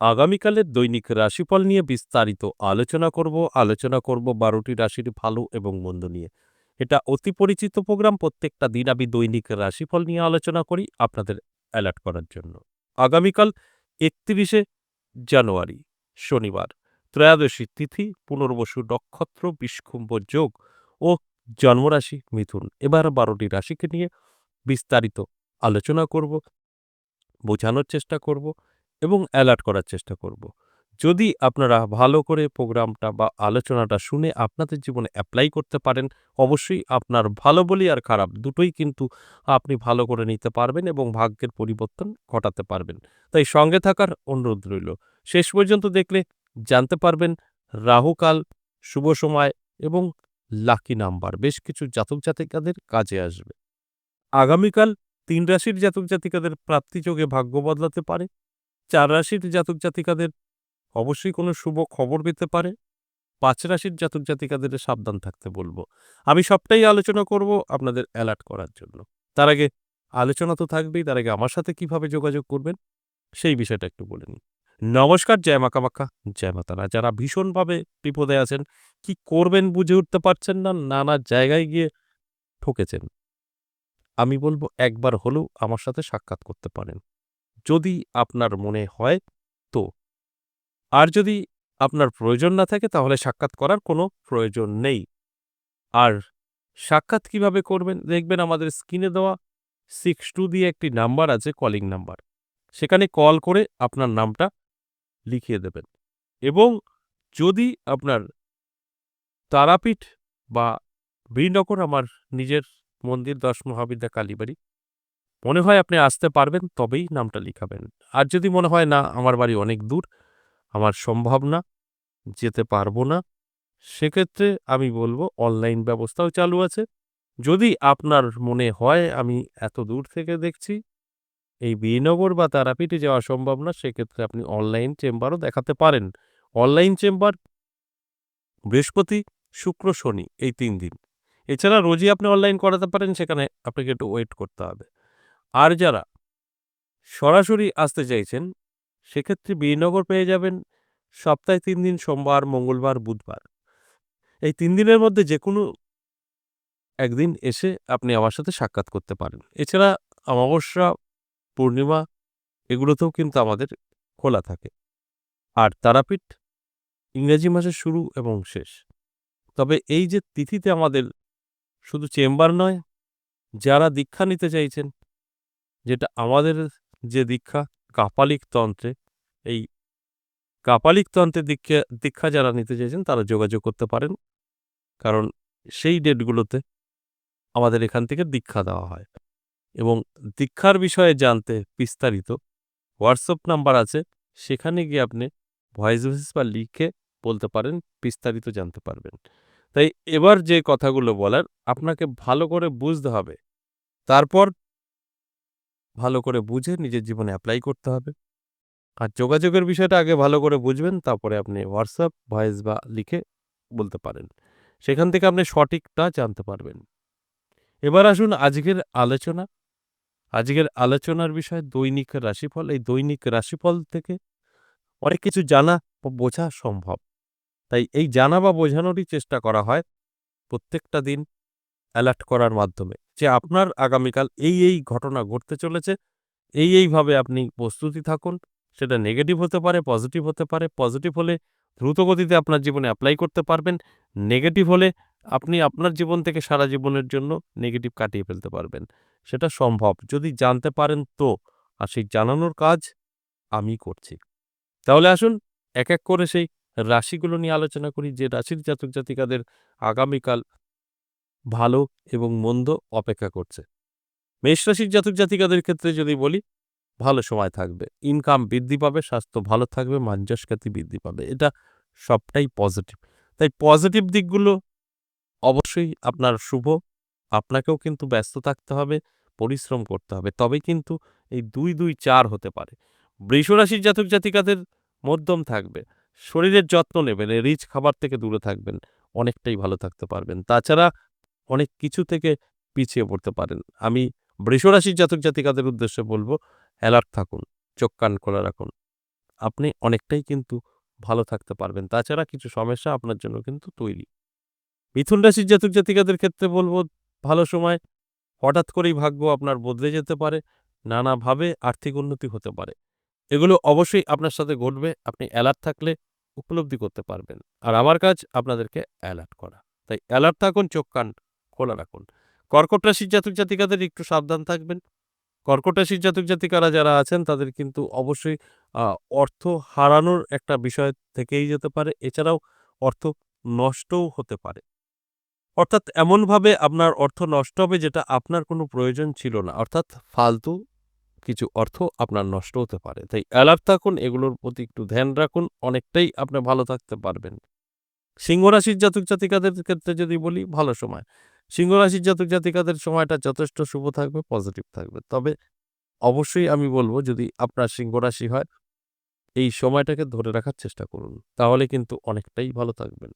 আগামীকালের দৈনিক রাশিফল নিয়ে বিস্তারিত আলোচনা করব 12টি রাশির ভালো এবং মন্দ নিয়ে। এটা অতি পরিচিত প্রোগ্রাম। প্রত্যেকটা দিন আমি দৈনিক রাশিফল নিয়ে আলোচনা করি আপনাদের অ্যালার্ট করার জন্য। আগামীকাল 31শে জানুয়ারি শনিবার, ত্রয়োদশী তিথি, পুনর্বসু নক্ষত্র, বিষকুম্ভ যোগ ও জন্মরাশি মিথুন। এবার 12টি রাশিকে নিয়ে বিস্তারিত আলোচনা করব, বোঝানোর চেষ্টা করব এবং অ্যালার্ট করার চেষ্টা করব। যদি আপনারা ভালো করে প্রোগ্রামটা বা আলোচনাটা শুনে আপনাদের জীবনে অ্যাপ্লাই করতে পারেন, অবশ্যই আপনার ভালো বলি আর খারাপ দুটোই কিন্তু আপনি ভালো করে নিতে পারবেন এবং ভাগ্যের পরিবর্তন ঘটাতে পারবেন। তাই সঙ্গে থাকার অনুরোধ রইল। শেষ পর্যন্ত দেখলে জানতে পারবেন রাহুকাল, শুভ সময় এবং লাকি নাম্বার বেশ কিছু জাতক জাতিকাদের কাজে আসবে। আগামীকাল ৩ রাশির জাতক জাতিকাদের প্রাপ্তিযোগে ভাগ্য বদলাতে পারে। ৪ রাশির জাতক জাতিকাদের অবশ্যই কোনো শুভ খবর পেতে পারে। ৫ রাশির জাতক জাতিকাদের সাবধান থাকতে বলব। আমি সবটাই আলোচনা করব আপনাদের অ্যালার্ট করার জন্য। তার আগে আলোচনা তো থাকবেই, তার আগে আমার সাথে কিভাবে যোগাযোগ করবেন সেই বিষয়টা একটু বলে নিই। নমস্কার, জয় মা কামাখ্যা, জয় মা তারা। যারা ভীষণভাবে বিপদে আছেন, কি করবেন বুঝে উঠতে পারছেন না, নানা জায়গায় গিয়ে ঠকেছেন, আমি বলব একবার হলেও আমার সাথে সাক্ষাৎ করতে পারেন। যদি আপনার মনে হয় তো। আর যদি আপনার প্রয়োজন না থাকে তাহলে সাক্ষাৎ করার কোনো প্রয়োজন নেই। আর সাক্ষাৎ কিভাবে করবেন? দেখবেন আমাদের স্ক্রিনে দেওয়া 62 দিয়ে একটি নাম্বার আছে, কলিং নাম্বার। সেখানে কল করে আপনার নামটা লিখিয়ে দেবেন। এবং যদি আপনার তারাপীঠ বা বীরনগর, আমার নিজের মন্দির ১০ মহাবিদ্যা কালীবাড়ি, মনে হয় আপনি আসতে পারবেন, তবেই নামটা লিখাবেন। আর যদি মনে হয় না আমার বাড়ি অনেক দূর, আমার সম্ভব না, যেতে পারবো না, সেক্ষেত্রে আমি বলব অনলাইন ব্যবস্থাও চালু আছে। যদি আপনার মনে হয় আমি এত দূর থেকে দেখছি, এই বীরনগর বা তারাপীঠে যাওয়া সম্ভব না, সেক্ষেত্রে আপনি অনলাইন চেম্বারও দেখাতে পারেন। অনলাইন চেম্বার বৃহস্পতি, শুক্র, শনি এই ৩ দিন। এছাড়া রোজই আপনি অনলাইন করাতে পারেন, সেখানে আপনাকে একটু ওয়েট করতে হবে। আর যারা সরাসরি আসতে চাইছেন, সেক্ষেত্রে বীরনগর পেয়ে যাবেন সপ্তাহে ৩ দিন, সোমবার, মঙ্গলবার, বুধবার। এই ৩ দিনের মধ্যে যেকোনো একদিন এসে আপনি আমার সাথে সাক্ষাৎ করতে পারেন। এছাড়া অমাবস্যা, পূর্ণিমা এগুলোতেও কিন্তু আমাদের খোলা থাকে। আর তারাপীঠ ইংরেজি মাসের শুরু এবং শেষ। তবে এই যে তিথিতে আমাদের শুধু চেম্বার নয়, যারা দীক্ষা নিতে চাইছেন, যেটা আমাদের যে দীক্ষা কাপালিক তন্ত্রে, এই কাপালিক তন্ত্রের দীক্ষা যারা নিতে চাইছেন তারা যোগাযোগ করতে পারেন। কারণ সেই ডেটগুলোতে আমাদের এখান থেকে দীক্ষা দেওয়া হয়। এবং দীক্ষার বিষয়ে জানতে বিস্তারিত হোয়াটসঅ্যাপ নাম্বার আছে, সেখানে গিয়ে আপনি ভয়েস মেসেজ বা লিখে বলতে পারেন, বিস্তারিত জানতে পারবেন। তাই এবার যে কথাগুলো বলার আপনাকে ভালো করে বুঝতে হবে, তারপর ভালো করে বুঝে নিজের জীবনে অ্যাপ্লাই করতে হবে। আর যোগাযোগের বিষয়টা আগে ভালো করে বুঝবেন, তারপরে আপনি হোয়াটসঅ্যাপ ভয়েস বা লিখে বলতে পারেন। সেখান থেকে আপনি সঠিকটা জানতে পারবেন। এবার আসুন আজকের আলোচনা। আজকের আলোচনার বিষয় দৈনিক রাশিফল। এই দৈনিক রাশিফল থেকে অনেক কিছু জানা ও বোঝা সম্ভব। তাই এই জানা বা বোঝানোরই চেষ্টা করা হয় প্রত্যেকটা দিন অ্যালার্ট করার মাধ্যমে, যে আপনার আগামীকাল এই ঘটনা ঘটতে চলেছে। এইভাবে আপনি প্রস্তুতি থাকুন। সেটা নেগেটিভ হতে পারে, পজিটিভ হতে পারে। পজিটিভ হলে দ্রুত গতিতে আপনার জীবনে অ্যাপ্লাই করতে পারবেন। নেগেটিভ হলে আপনি আপনার জীবন থেকে সারা জীবনের জন্য নেগেটিভ কাটিয়ে ফেলতে পারবেন। সেটা সম্ভব যদি জানতে পারেন তো। আর সেই জানানোর কাজ আমি করছি। তাহলে আসুন এক এক করে সেই রাশিগুলো নিয়ে আলোচনা করি, যে রাশির জাতক জাতিকাদের আগামীকাল ভালো এবং মন্দ অপেক্ষা করছে। মেষ রাশির জাতক জাতিকাদের ক্ষেত্রে যদি বলি, ভালো সময় থাকবে। ইনকাম বৃদ্ধি পাবে, স্বাস্থ্য ভালো থাকবে, মান-যশ খ্যাতি বৃদ্ধি পাবে। এটা সবটাই পজিটিভ। তাই পজিটিভ দিকগুলো অবশ্যই আপনার শুভ। আপনাকেও কিন্তু ব্যস্ত থাকতে হবে, পরিশ্রম করতে হবে। তবেই কিন্তু এই ২-২-৪ হতে পারে। বৃষ রাশির জাতক জাতিকাদের মধ্যম থাকবে। শরীরের যত্ন নেবেন, এই রিচ খাবার থেকে দূরে থাকবেন। অনেকটাই ভালো থাকতে পারবেন। তাছাড়া অনেক কিছু থেকে পিছিয়ে পড়তে পারেন। আমি বৃষ রাশির জাতক জাতিকাদের উদ্দেশ্যে বলব, অ্যালার্ট থাকুন, চোখ কান খোলা রাখুন। আপনি অনেকটাই কিন্তু ভালো থাকতে পারবেন। তাছাড়া কিছু সমস্যা আপনার জন্য কিন্তু তৈরি। মিথুন রাশির জাতক জাতিকাদের ক্ষেত্রে বলব ভালো সময়। হঠাৎ করেই ভাগ্য আপনার বদলে যেতে পারে। নানাভাবে আর্থিক উন্নতি হতে পারে। এগুলো অবশ্যই আপনার সাথে ঘটবে। আপনি অ্যালার্ট থাকলে উপলব্ধি করতে পারবেন। আর আমার কাজ আপনাদেরকে অ্যালার্ট করা। তাই অ্যালার্ট থাকুন, চোখ কান খোলা রাখুন। কর্কট রাশির জাতক জাতিকাদের একটু সাবধান থাকবেন। কর্কট রাশির জাতক জাতিকারা যারা আছেন তাদের কিন্তু অবশ্যই আ অর্থ হারানোর একটা বিষয় থেকেই যেতে পারে। এছাড়াও অর্থ নষ্টও হতে পারে। অর্থাৎ এমনভাবে আপনার অর্থ নষ্ট হবে যেটা আপনার কোনো প্রয়োজন ছিল না। অর্থাৎ ফালতু কিছু অর্থ আপনার নষ্ট হতে পারে। তাই অ্যালার্ট থাকুন, এগুলোর প্রতি একটু ধ্যান রাখুন, অনেকটাই আপনি ভালো থাকতে পারবেন। সিংহ রাশির জাতক জাতিকাদের ক্ষেত্রে যদি বলি ভালো সময়। সিংহ রাশির জাতক জাতিকাদের সময়টা যথেষ্ট শুভ থাকবে, পজিটিভ থাকবে। তবে অবশ্যই আমি বলব যদি আপনার সিংহ রাশি হয়, এই সময়টাকে ধরে রাখার চেষ্টা করুন। তাহলে কিন্তু অনেকটাই ভালো থাকবেন।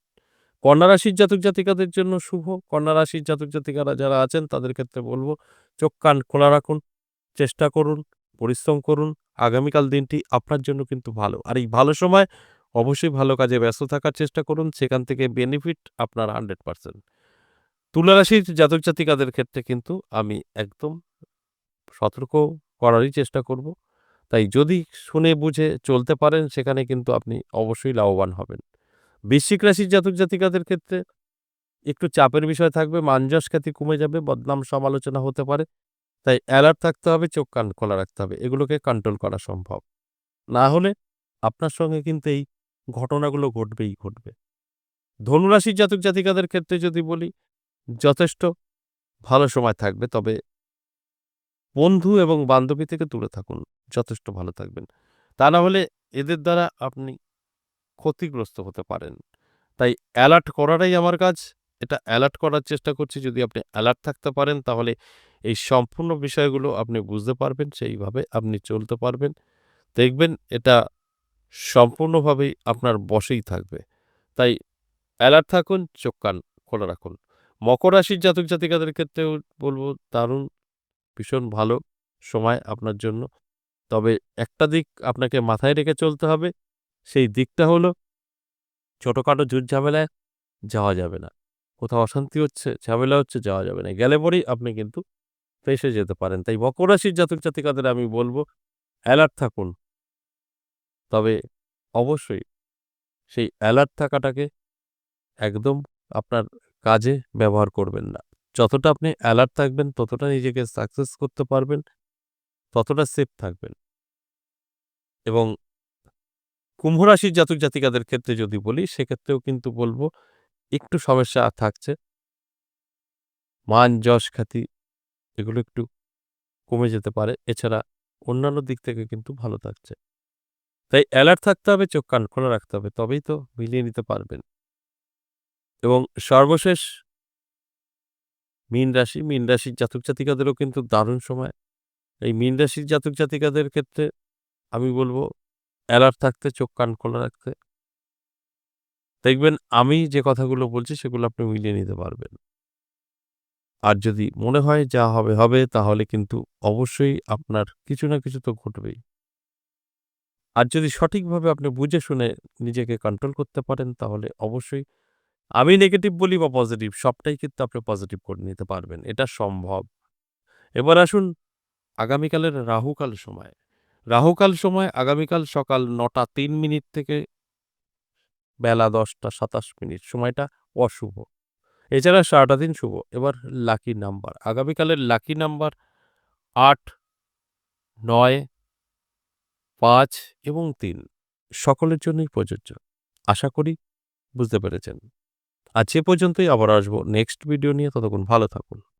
কন্যা রাশির জাতক জাতিকাদের জন্য শুভ। কন্যা রাশির জাতক জাতিকারা যারা আছেন তাদের ক্ষেত্রে বলব চোখ কান খোলা রাখুন, চেষ্টা করুন, পরিশ্রম করুন। আগামীকাল দিনটি আপনার জন্য কিন্তু ভালো। আর এই ভালো সময় অবশ্যই ভালো কাজে ব্যস্ত থাকার চেষ্টা করুন। সেখান থেকে বেনিফিট আপনার 100%। তুলা রাশির জাতক জাতিকাদের ক্ষেত্রে কিন্তু আমি একদম সতর্ক করারই চেষ্টা করব। তাই যদি শুনে বুঝে চলতে পারেন সেখানে কিন্তু আপনি অবশ্যই লাভবান হবেন। বৃশ্চিক রাশির জাতক জাতিকাদের ক্ষেত্রে একটু চাপের বিষয় থাকবে, মান-যশ খ্যাতি কমে যাবে, বদনাম সমালোচনা হতে পারে। তাই অ্যালার্ট থাকতে হবে, চোখ কান খোলা রাখতে হবে। এগুলোকে কন্ট্রোল করা সম্ভব। না হলে আপনার সঙ্গে কিন্তু এই ঘটনাগুলো ঘটবেই ঘটবে। ধনুরাশির জাতক জাতিকাদের ক্ষেত্রে যদি বলি যথেষ্ট ভালো সময় থাকবে। তবে বন্ধু এবং বান্ধবী থেকে দূরে থাকুন। যথেষ্ট ভালো থাকবেন। তা না হলে এদের দ্বারা আপনি ক্ষতিগ্রস্ত হতে পারেন। তাই অ্যালার্ট করাটাই আমার কাজ। এটা অ্যালার্ট করার চেষ্টা করছি। যদি আপনি অ্যালার্ট থাকতে পারেন তাহলে এই সম্পূর্ণ বিষয়গুলো আপনি বুঝতে পারবেন। সেইভাবে আপনি চলতে পারবেন। দেখবেন এটা সম্পূর্ণভাবেই আপনার বশেই থাকবে। তাই অ্যালার্ট থাকুন, চোখ কান খোলা রাখুন। মকর রাশির জাতক জাতিকাদের ক্ষেত্রেও বলব দারুণ ভীষণ ভালো সময় আপনার জন্য। তবে একটা দিক আপনাকে মাথায় রেখে চলতে হবে। সেই দিকটা হলো ছোটখাটো ঝুট-ঝামেলায় যাওয়া যাবে না। কোথাও অশান্তি হচ্ছে, ঝামেলা হচ্ছে, যাওয়া যাবে না। গেলে পরেই আপনি কিন্তু ফেঁসে যেতে পারেন। তাই মকর রাশির জাতক জাতিকাদের আমি বলব অ্যালার্ট থাকুন। তবে অবশ্যই সেই অ্যালার্ট থাকাটাকে একদম আপনার কাজে ব্যবহার করবেন না। যতটা আপনি অ্যালার্ট থাকবেন ততটা নিজেকে সাকসেস করতে পারবেন, ততটা সেফ থাকবেন। এবং কুম্ভ রাশির জাতক জাতিকাদের ক্ষেত্রে যদি বলি সেক্ষেত্রেও কিন্তু বলব একটু সমস্যা থাকছে। মান, যশ, খ্যাতি এগুলো একটু কমে যেতে পারে। এছাড়া অন্যান্য দিক থেকে কিন্তু ভালো থাকছে। তাই অ্যালার্ট থাকতে হবে, চোখ কান খোলা রাখতে হবে। তবেই তো মিলিয়ে নিতে পারবেন। এবং সর্বশেষ মীন রাশি। মীন রাশির জাতক জাতিকাদেরও কিন্তু দারুণ সময়। এই মীন রাশির জাতক জাতিকাদের ক্ষেত্রে আমি বলব অ্যালার্ট থাকতে, চোখ কান খোলা রাখতে। দেখবেন আমি যে কথাগুলো বলছি সেগুলো আপনি মিলিয়ে নিতে পারবেন। আর যদি মনে হয় যা হবে, হবে তাহলে কিন্তু অবশ্যই আপনার কিছু না কিছু তো ঘটবেই। আর যদি সঠিকভাবে আপনি বুঝে শুনে নিজেকে কন্ট্রোল করতে পারেন তাহলে অবশ্যই আমি নেগেটিভ বলি বা পজিটিভ সবটাই কিন্তু আপনি পজিটিভ করে নিতে পারবেন। এটা সম্ভব। এবার আসুন আগামীকালের রাহুকাল সময়। রাহুকাল সময় আগামীকাল সকাল ৯:০৩ থেকে বেলা ১০:২৭ সময়টা অশুভ। এছাড়া সারাটা দিন শুভ। এবার লাকি নাম্বার। আগামীকালের লাকি নাম্বার ৮, ৯, ৫ এবং ৩ সকলের জন্যই প্রযোজ্য। আশা করি বুঝতে পেরেছেন। আজ এ পর্যন্তই আবার আসবো নেক্সট ভিডিও নিয়ে ততক্ষণ ভালো থাকুন।